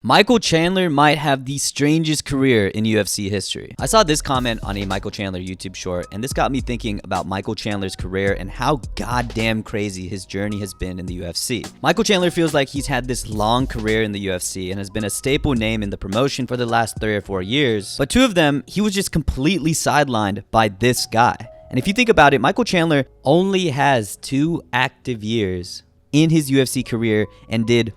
Michael Chandler might have the strangest career in UFC history. I saw this comment on a Michael Chandler YouTube short, and this got me thinking about Michael Chandler's career and how goddamn crazy his journey has been in the UFC. Michael Chandler feels like he's had this long career in the UFC and has been a staple name in the promotion for the last 3 or 4 years, but 2 of them, he was just completely sidelined by this guy. And if you think about it, Michael Chandler only has 2 active years in his UFC career and did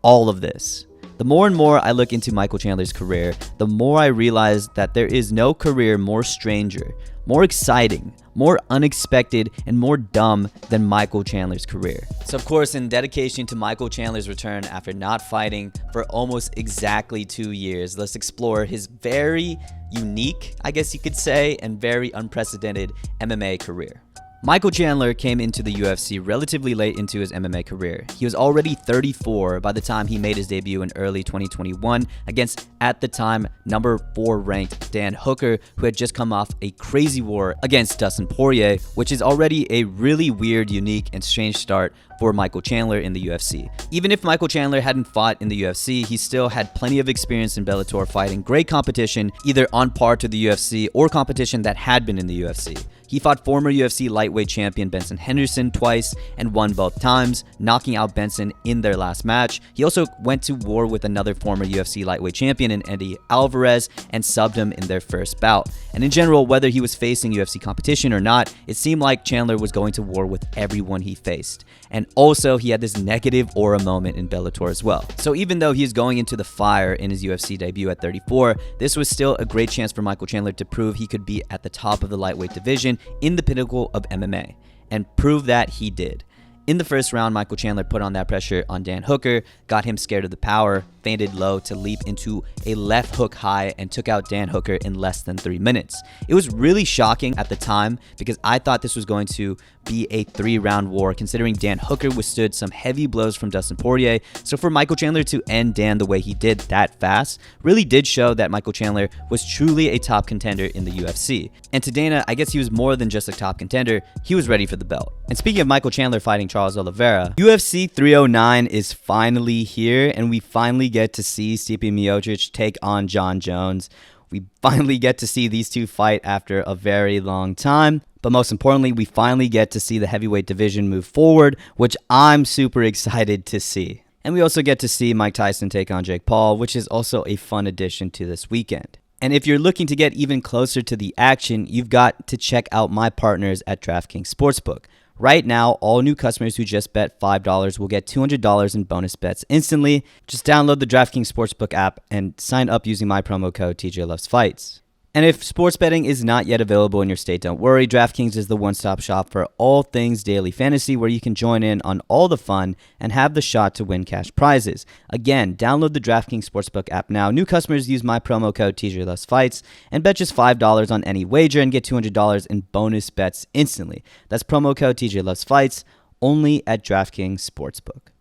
all of this. The more and more I look into Michael Chandler's career, the more I realize that there is no career more stranger, more exciting, more unexpected, and more dumb than Michael Chandler's career. So of course, in dedication to Michael Chandler's return after not fighting for almost exactly 2 years, let's explore his very unique, I guess you could say, and very unprecedented MMA career. Michael Chandler came into the UFC relatively late into his MMA career. He was already 34 by the time he made his debut in early 2021 against, at the time, number 4 ranked Dan Hooker, who had just come off a crazy war against Dustin Poirier, which is already a really weird, unique, and strange start for Michael Chandler in the UFC. Even if Michael Chandler hadn't fought in the UFC, he still had plenty of experience in Bellator fighting great competition, either on par to the UFC or competition that had been in the UFC. He fought former UFC lightweight champion Benson Henderson twice and won both times, knocking out Benson in their last match. He also went to war with another former UFC lightweight champion in Eddie Alvarez and subbed him in their first bout. And in general, whether he was facing UFC competition or not, it seemed like Chandler was going to war with everyone he faced. And also, he had this negative aura moment in Bellator as well. So even though he is going into the fire in his UFC debut at 34, this was still a great chance for Michael Chandler to prove he could be at the top of the lightweight division in the pinnacle of MMA, and prove that he did. In the first round, Michael Chandler put on that pressure on Dan Hooker, got him scared of the power, feinted low to leap into a left hook high, and took out Dan Hooker in less than 3 minutes. It was really shocking at the time because I thought this was going to be a 3-round war, considering Dan Hooker withstood some heavy blows from Dustin Poirier. So for Michael Chandler to end Dan the way he did that fast really did show that Michael Chandler was truly a top contender in the UFC. And to Dana, I guess he was more than just a top contender, he was ready for the belt. And speaking of Michael Chandler fighting Charles Oliveira, UFC 309 is finally here, and we finally get to see Stipe Miocic take on Jon Jones. We finally get to see these two fight after a very long time. But most importantly, we finally get to see the heavyweight division move forward, which I'm super excited to see. And we also get to see Mike Tyson take on Jake Paul, which is also a fun addition to this weekend. And if you're looking to get even closer to the action, you've got to check out my partners at DraftKings Sportsbook. Right now, all new customers who just bet $5 will get $200 in bonus bets instantly. Just download the DraftKings Sportsbook app and sign up using my promo code TJlovesFights. And if sports betting is not yet available in your state, don't worry. DraftKings is the one-stop shop for all things daily fantasy, where you can join in on all the fun and have the shot to win cash prizes. Again, download the DraftKings Sportsbook app now. New customers use my promo code TJlovesFights and bet just $5 on any wager and get $200 in bonus bets instantly. That's promo code TJlovesFights only at DraftKings Sportsbook.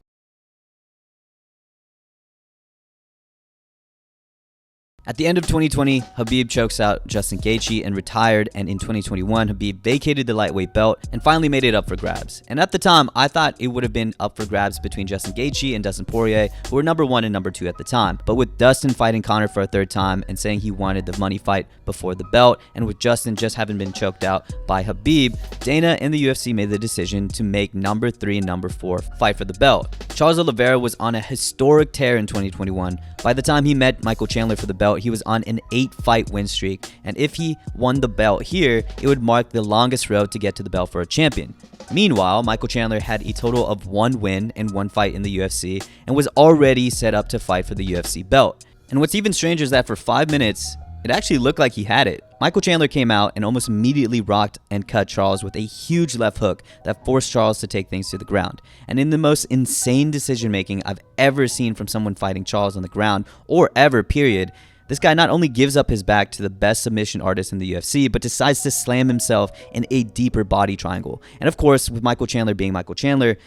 At the end of 2020, Khabib chokes out Justin Gaethje and retired, and in 2021, Khabib vacated the lightweight belt and finally made it up for grabs. And at the time, I thought it would have been up for grabs between Justin Gaethje and Dustin Poirier, who were number 1 and number 2 at the time. But with Dustin fighting Conor for a 3rd time and saying he wanted the money fight before the belt, and with Justin just having been choked out by Khabib, Dana and the UFC made the decision to make number 3 and number 4 fight for the belt. Charles Oliveira was on a historic tear in 2021. By the time he met Michael Chandler for the belt, he was on an 8-fight win streak, and if he won the belt here, it would mark the longest road to get to the belt for a champion. Meanwhile, Michael Chandler had a total of 1 win and 1 fight in the UFC and was already set up to fight for the UFC belt. And what's even stranger is that for 5 minutes, it actually looked like he had it. Michael Chandler came out and almost immediately rocked and cut Charles with a huge left hook that forced Charles to take things to the ground. And in the most insane decision making I've ever seen from someone fighting Charles on the ground, or ever, period, this guy not only gives up his back to the best submission artist in the UFC, but decides to slam himself in a deeper body triangle. And of course, with Michael Chandler being Michael Chandler,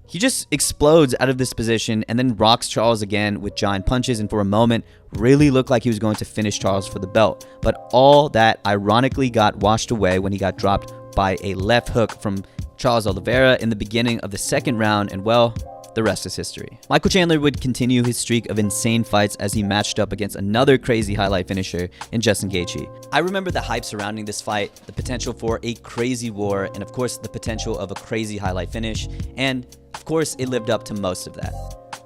he just explodes out of this position and then rocks Charles again with giant punches, and for a moment really looked like he was going to finish Charles for the belt. But all that ironically got washed away when he got dropped by a left hook from Charles Oliveira in the beginning of the 2nd round, and well, the rest is history. Michael Chandler would continue his streak of insane fights as he matched up against another crazy highlight finisher in Justin Gaethje. I remember the hype surrounding this fight, the potential for a crazy war, and of course the potential of a crazy highlight finish, and of course it lived up to most of that.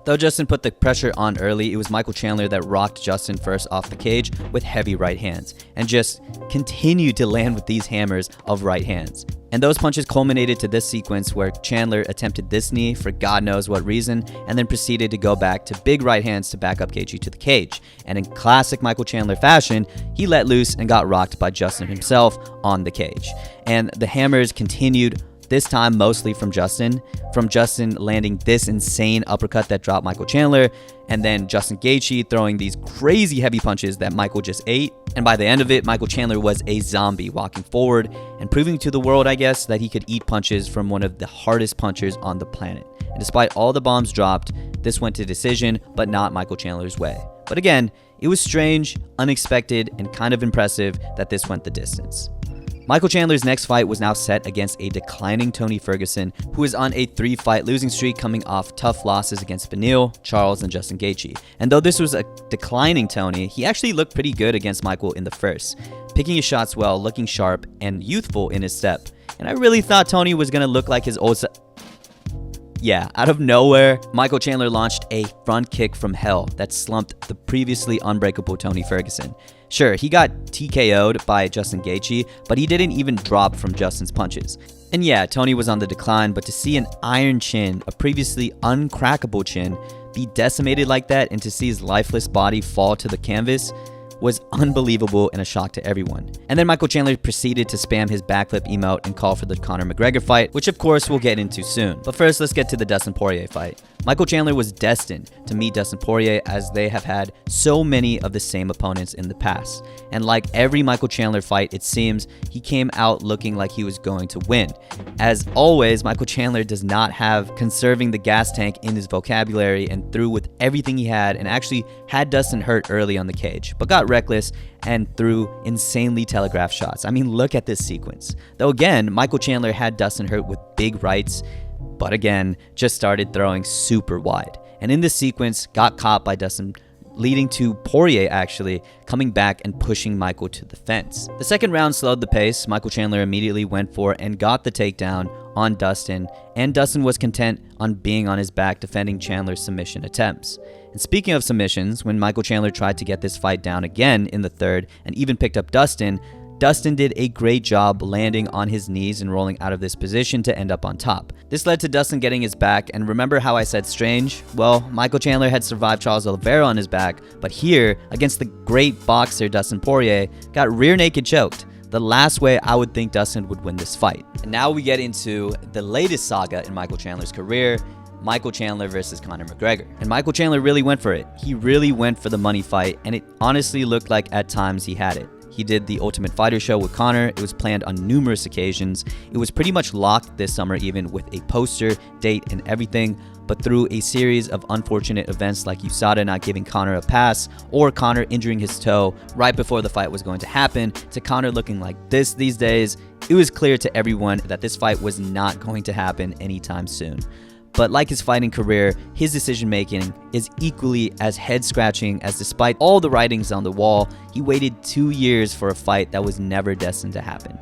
Though Justin put the pressure on early, it was Michael Chandler that rocked Justin first off the cage with heavy right hands, and just continued to land with these hammers of right hands. And those punches culminated to this sequence where Chandler attempted this knee for God knows what reason, and then proceeded to go back to big right hands to back up Gaethje to the cage. And in classic Michael Chandler fashion, he let loose and got rocked by Justin himself on the cage. And the hammers continued, this time mostly from Justin landing this insane uppercut that dropped Michael Chandler, and then Justin Gaethje throwing these crazy heavy punches that Michael just ate. And by the end of it, Michael Chandler was a zombie walking forward and proving to the world, I guess, that he could eat punches from one of the hardest punchers on the planet. And despite all the bombs dropped, this went to decision, but not Michael Chandler's way. But again, it was strange, unexpected, and kind of impressive that this went the distance. Michael Chandler's next fight was now set against a declining Tony Ferguson, who is on a 3-fight losing streak coming off tough losses against Beneil, Charles, and Justin Gaethje. And though this was a declining Tony, he actually looked pretty good against Michael in the first, picking his shots well, looking sharp, and youthful in his step. And I really thought Tony was going to look like his old Yeah, out of nowhere, Michael Chandler launched a front kick from hell that slumped the previously unbreakable Tony Ferguson. Sure, he got TKO'd by Justin Gaethje, but he didn't even drop from Justin's punches. And yeah, Tony was on the decline, but to see an iron chin, a previously uncrackable chin, be decimated like that, and to see his lifeless body fall to the canvas was unbelievable and a shock to everyone. And then Michael Chandler proceeded to spam his backflip emote and call for the Conor McGregor fight, which of course we'll get into soon. But first, let's get to the Dustin Poirier fight. Michael Chandler was destined to meet Dustin Poirier, as they have had so many of the same opponents in the past. And like every Michael Chandler fight, it seems he came out looking like he was going to win. As always, Michael Chandler does not have conserving the gas tank in his vocabulary and threw with everything he had, and actually had Dustin hurt early on the cage, but got reckless and threw insanely telegraphed shots. I mean, look at this sequence. Though again, Michael Chandler had Dustin hurt with big rights, but again, just started throwing super wide. And in this sequence, got caught by Dustin, leading to Poirier actually coming back and pushing Michael to the fence. The second round slowed the pace. Michael Chandler immediately went for and got the takedown on Dustin, and Dustin was content on being on his back defending Chandler's submission attempts. And speaking of submissions, when Michael Chandler tried to get this fight down again in the third and even picked up Dustin, Dustin did a great job landing on his knees and rolling out of this position to end up on top. This led to Dustin getting his back, and remember how I said strange? Well, Michael Chandler had survived Charles Oliveira on his back, but here, against the great boxer Dustin Poirier, got rear naked choked. The last way I would think Dustin would win this fight. And now we get into the latest saga in Michael Chandler's career, Michael Chandler versus Conor McGregor. And Michael Chandler really went for it. He really went for the money fight, and it honestly looked like at times he had it. He did the Ultimate Fighter show with Conor. It was planned on numerous occasions. It was pretty much locked this summer, even with a poster, date, and everything. But through a series of unfortunate events like USADA not giving Conor a pass, or Conor injuring his toe right before the fight was going to happen, to Conor looking like this these days, it was clear to everyone that this fight was not going to happen anytime soon. But like his fighting career, his decision-making is equally as head-scratching, as despite all the writings on the wall, he waited 2 years for a fight that was never destined to happen.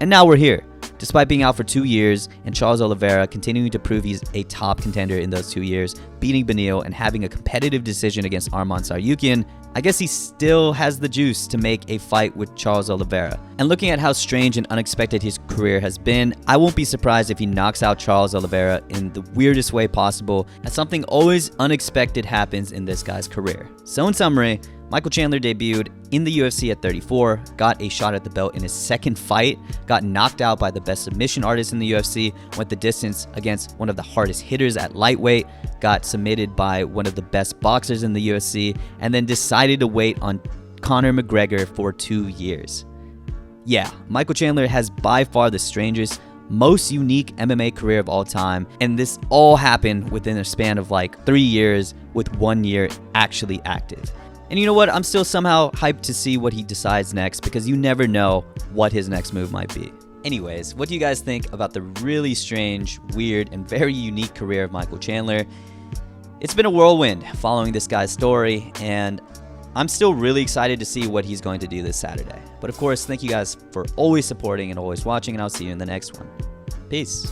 And now we're here. Despite being out for 2 years, and Charles Oliveira continuing to prove he's a top contender in those 2 years, beating Beneil and having a competitive decision against Arman Tsarukyan, I guess he still has the juice to make a fight with Charles Oliveira. And looking at how strange and unexpected his career has been, I won't be surprised if he knocks out Charles Oliveira in the weirdest way possible, as something always unexpected happens in this guy's career. So in summary, Michael Chandler debuted in the UFC at 34, got a shot at the belt in his second fight, got knocked out by the best submission artist in the UFC, went the distance against one of the hardest hitters at lightweight, got submitted by one of the best boxers in the UFC, and then decided to wait on Conor McGregor for 2 years. Yeah, Michael Chandler has by far the strangest, most unique MMA career of all time, and this all happened within a span of like 3 years, with 1 year actually active. And you know what? I'm still somehow hyped to see what he decides next, because you never know what his next move might be. Anyways, what do you guys think about the really strange, weird, and very unique career of Michael Chandler? It's been a whirlwind following this guy's story, and I'm still really excited to see what he's going to do this Saturday. But of course, thank you guys for always supporting and always watching, and I'll see you in the next one. Peace.